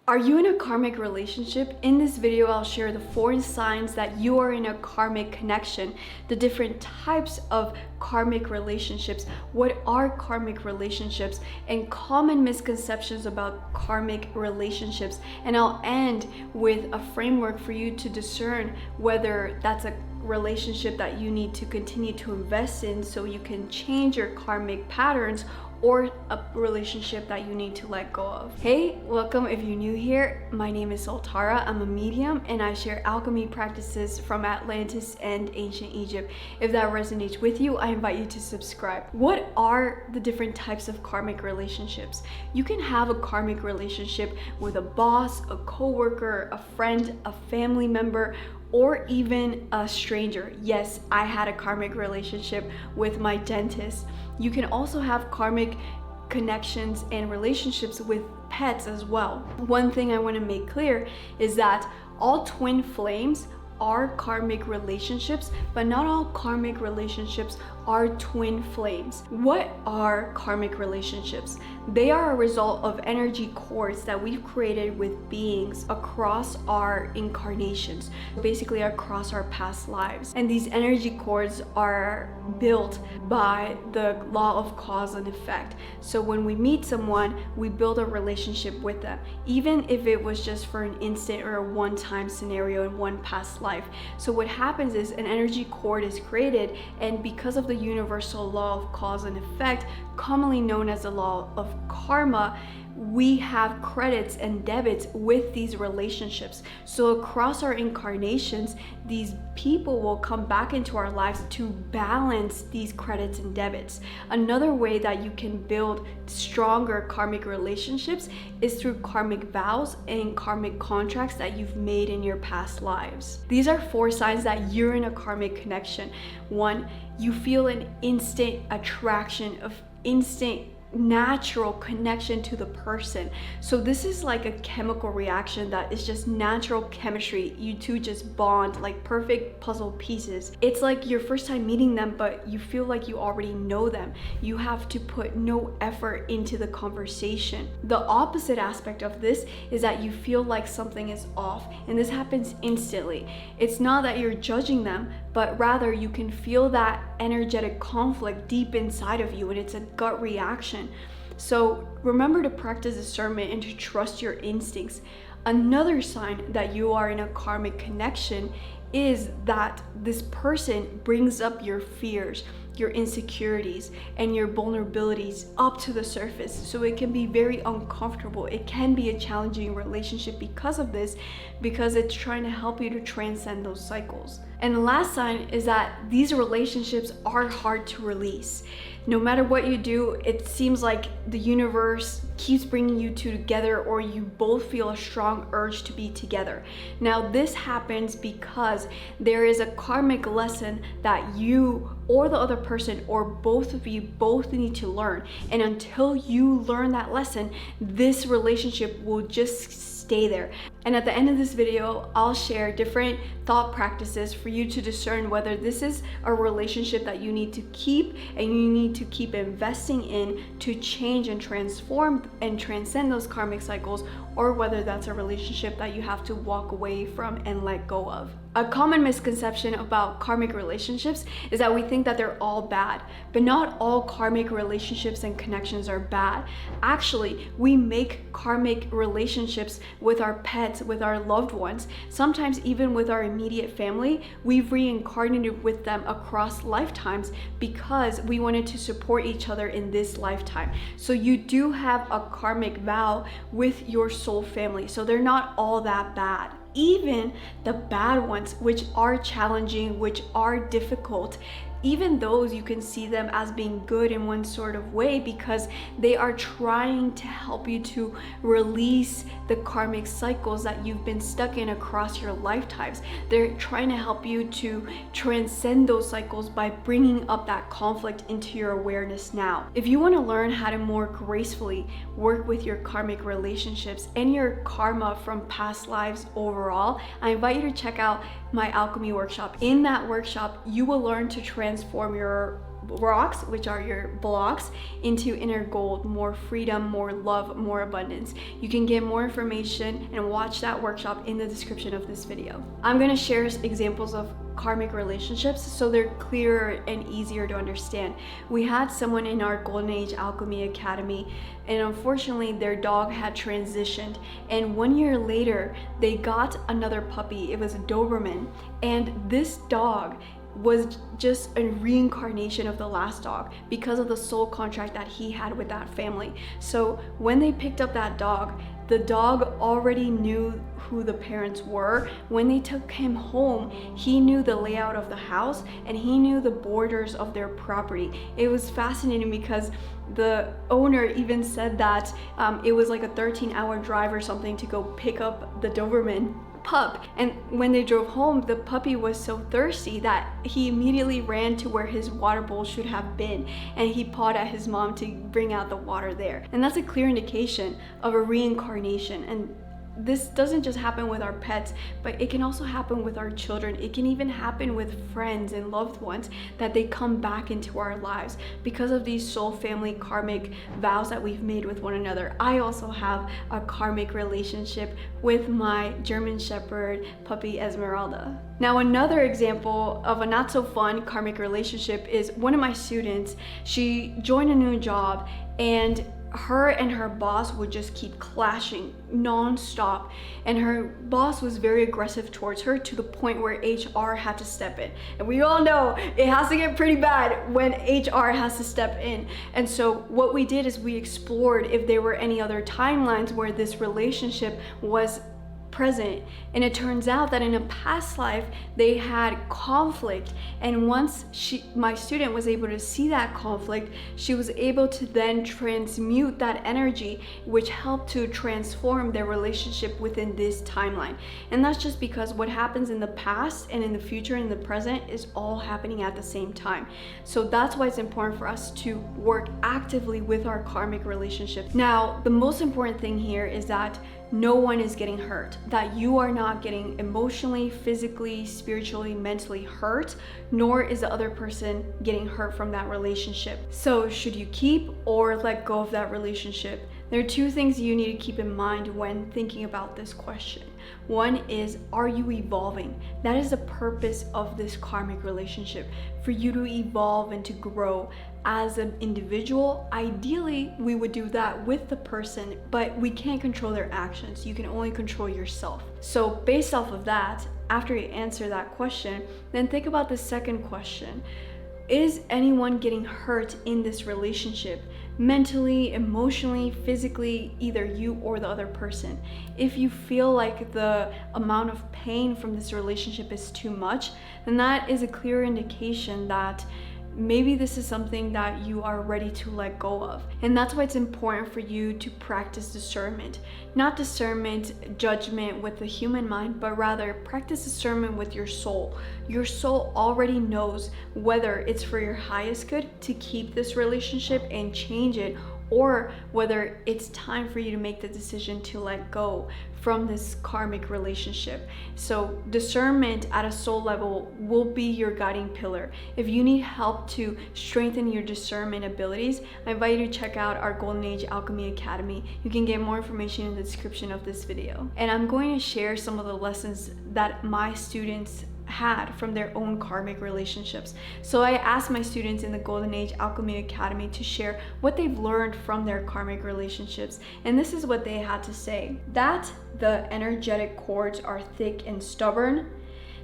Are you in a karmic relationship? In this video, I'll share the 4 signs that you are in a karmic connection, the different types of karmic relationships, what are karmic relationships, and common misconceptions about karmic relationships. And I'll end with a framework for you to discern whether that's a relationship that you need to continue to invest in so you can change your karmic patterns, or a relationship that you need to let go of. Hey, welcome if you're new here. My name is IamSolTara. I'm a medium and I share alchemy practices from Atlantis and ancient Egypt. If that resonates with you, I invite you to subscribe. What are the different types of karmic relationships? You can have a karmic relationship with a boss, a coworker, a friend, a family member, or even a stranger. Yes, I had a karmic relationship with my dentist. You can also have karmic connections and relationships with pets as well. One thing I want to make clear is that all twin flames are karmic relationships, but not all karmic relationships are twin flames. What are karmic relationships? They are a result of energy cords that we've created with beings across our incarnations, basically across our past lives. And these energy cords are built by the law of cause and effect. So when we meet someone, we build a relationship with them, even if it was just for an instant or a one-time scenario in one past life. So what happens is an energy cord is created, and because of the universal law of cause and effect, commonly known as the law of karma, we have credits and debits with these relationships. So across our incarnations, these people will come back into our lives to balance these credits and debits. Another way that you can build stronger karmic relationships is through karmic vows and karmic contracts that you've made in your past lives. These are 4 signs that you're in a karmic connection. 1, you feel an instant attraction, of instant natural connection to the person. So this is like a chemical reaction that is just natural chemistry. You two just bond like perfect puzzle pieces. It's like your first time meeting them, but you feel like you already know them. You have to put no effort into the conversation. The opposite aspect of this is that you feel like something is off, and this happens instantly. It's not that you're judging them, but rather you can feel that energetic conflict deep inside of you, and it's a gut reaction. So remember to practice discernment and to trust your instincts. Another sign that you are in a karmic connection is that this person brings up your fears, your insecurities, and your vulnerabilities up to the surface. So it can be very uncomfortable. It can be a challenging relationship because of this, because it's trying to help you to transcend those cycles. And the last sign is that these relationships are hard to release. No matter what you do, it seems like the universe keeps bringing you two together, or you both feel a strong urge to be together. Now, this happens because there is a karmic lesson that you or the other person or both of you both need to learn. And until you learn that lesson, this relationship will just stay there. And at the end of this video, I'll share different thought practices for you to discern whether this is a relationship that you need to keep and you need to keep investing in to change and transform and transcend those karmic cycles, or whether that's a relationship that you have to walk away from and let go of. A common misconception about karmic relationships is that we think that they're all bad, but not all karmic relationships and connections are bad. Actually, we make karmic relationships with our pets, with our loved ones, sometimes even with our immediate family. We've reincarnated with them across lifetimes because we wanted to support each other in this lifetime. So you do have a karmic vow with your soul family, so they're not all that bad. Even the bad ones, which are challenging, which are difficult, even those you can see them as being good in one sort of way, because they are trying to help you to release the karmic cycles that you've been stuck in across your lifetimes. They're trying to help you to transcend those cycles by bringing up that conflict into your awareness now. If you want to learn how to more gracefully work with your karmic relationships and your karma from past lives overall, I invite you to check out my alchemy workshop. In that workshop, you will learn to transform your rocks, which are your blocks, into inner gold, more freedom, more love, more abundance. You can get more information and watch that workshop in the description of this video. I'm going to share examples of karmic relationships so they're clearer and easier to understand. We had someone in our Golden Age Alchemy Academy, and unfortunately their dog had transitioned, and 1 year later they got another puppy. It was a Doberman, and this dog was just a reincarnation of the last dog because of the soul contract that he had with that family. So when they picked up that dog, the dog already knew who the parents were. When they took him home, he knew the layout of the house and he knew the borders of their property. It was fascinating because the owner even said that it was like a 13-hour drive or something to go pick up the Doberman pup, and when they drove home, the puppy was so thirsty that he immediately ran to where his water bowl should have been, and he pawed at his mom to bring out the water there. And that's a clear indication of a reincarnation. And this doesn't just happen with our pets, but it can also happen with our children. It can even happen with friends and loved ones, that they come back into our lives because of these soul family karmic vows that we've made with one another. I also have a karmic relationship with my German Shepherd puppy Esmeralda. Now, another example of a not so fun karmic relationship is one of my students. She joined a new job, and her boss would just keep clashing non-stop, and her boss was very aggressive towards her to the point where HR had to step in. And we all know it has to get pretty bad when HR has to step in. And so what we did is we explored if there were any other timelines where this relationship was present, and it turns out that in a past life they had conflict, and once my student was able to see that conflict, she was able to then transmute that energy, which helped to transform their relationship within this timeline. And that's just because what happens in the past and in the future and the present is all happening at the same time. So that's why it's important for us to work actively with our karmic relationship. Now, the most important thing here is that no one is getting hurt, that you are not getting emotionally, physically, spiritually, mentally hurt, nor is the other person getting hurt from that relationship. So should you keep or let go of that relationship? There are two things you need to keep in mind when thinking about this question. One is, are you evolving? That is the purpose of this karmic relationship, for you to evolve and to grow as an individual. Ideally, we would do that with the person, but we can't control their actions. You can only control yourself. So based off of that, after you answer that question, then think about the second question. Is anyone getting hurt in this relationship? Mentally, emotionally, physically, either you or the other person. If you feel like the amount of pain from this relationship is too much, then that is a clear indication that maybe this is something that you are ready to let go of. And that's why it's important for you to practice discernment. Not discernment, judgment with the human mind, but rather practice discernment with your soul. Your soul already knows whether it's for your highest good to keep this relationship and change it, or whether it's time for you to make the decision to let go from this karmic relationship. So discernment at a soul level will be your guiding pillar. If you need help to strengthen your discernment abilities, I invite you to check out our Golden Age Alchemy Academy. You can get more information in the description of this video. And I'm going to share some of the lessons that my students had from their own karmic relationships. So I asked my students in the Golden Age Alchemy Academy to share what they've learned from their karmic relationships, and this is what they had to say. That the energetic cords are thick and stubborn,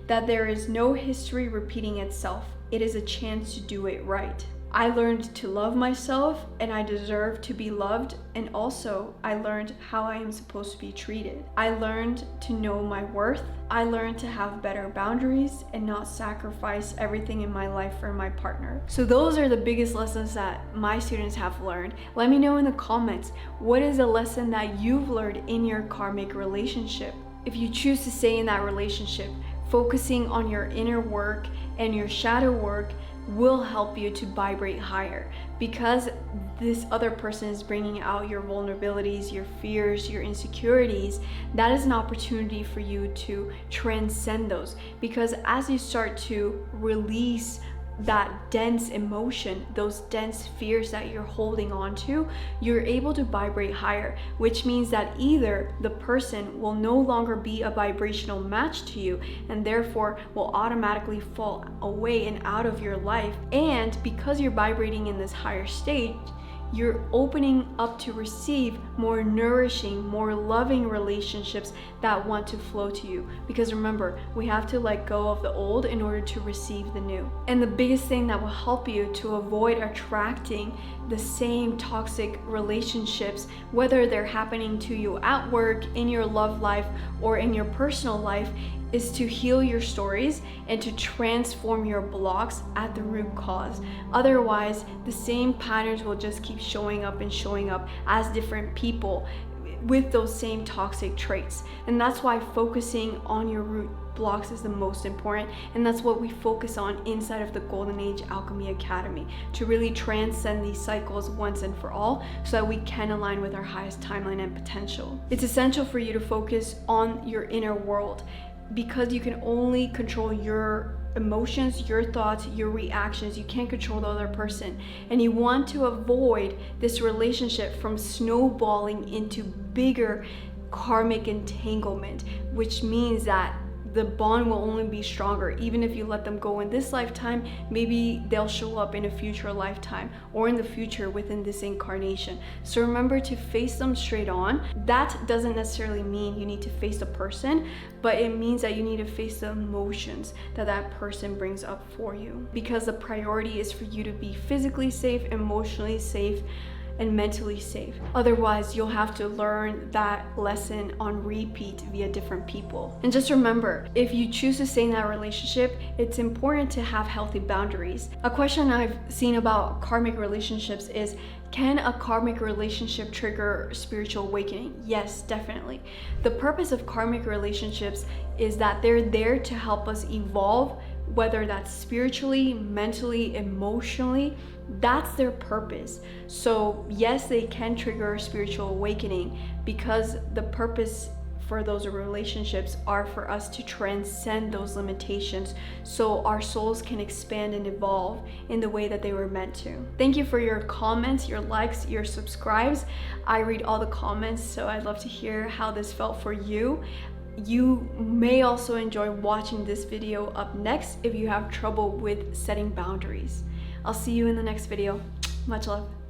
that there is no history repeating itself. It is a chance to do it right. I learned to love myself, and I deserve to be loved, and also I learned how I am supposed to be treated. I learned to know my worth. I learned to have better boundaries and not sacrifice everything in my life for my partner. So those are the biggest lessons that my students have learned. Let me know in the comments, what is a lesson that you've learned in your karmic relationship? If you choose to stay in that relationship, focusing on your inner work and your shadow work will help you to vibrate higher, because this other person is bringing out your vulnerabilities, your fears, your insecurities. That is an opportunity for you to transcend those, because as you start to release that dense emotion, those dense fears that you're holding on to, you're able to vibrate higher, which means that either the person will no longer be a vibrational match to you and therefore will automatically fall away and out of your life, and because you're vibrating in this higher state, you're opening up to receive more nourishing, more loving relationships that want to flow to you. Because remember, we have to let go of the old in order to receive the new. And the biggest thing that will help you to avoid attracting the same toxic relationships, whether they're happening to you at work, in your love life, or in your personal life, is to heal your stories and to transform your blocks at the root cause. Otherwise, the same patterns will just keep showing up and showing up as different people with those same toxic traits. And that's why focusing on your root blocks is the most important, and that's what we focus on inside of the Golden Age Alchemy Academy, to really transcend these cycles once and for all so that we can align with our highest timeline and potential. It's essential for you to focus on your inner world, because you can only control your emotions, your thoughts, your reactions. You can't control the other person. And you want to avoid this relationship from snowballing into bigger karmic entanglement, which means that the bond will only be stronger. Even if you let them go in this lifetime, maybe they'll show up in a future lifetime or in the future within this incarnation. So remember to face them straight on. That doesn't necessarily mean you need to face the person, but it means that you need to face the emotions that that person brings up for you. Because the priority is for you to be physically safe, emotionally safe, and mentally safe. Otherwise, you'll have to learn that lesson on repeat via different people. And just remember, if you choose to stay in that relationship, it's important to have healthy boundaries. A question I've seen about karmic relationships is, can a karmic relationship trigger spiritual awakening? Yes, definitely. The purpose of karmic relationships is that they're there to help us evolve, whether that's spiritually, mentally, emotionally. That's their purpose. So yes, they can trigger spiritual awakening, because the purpose for those relationships are for us to transcend those limitations so our souls can expand and evolve in the way that they were meant to. Thank you for your comments, your likes, your subscribes. I read all the comments, so I'd love to hear how this felt for you. You may also enjoy watching this video up next if you have trouble with setting boundaries. I'll see you in the next video. Much love.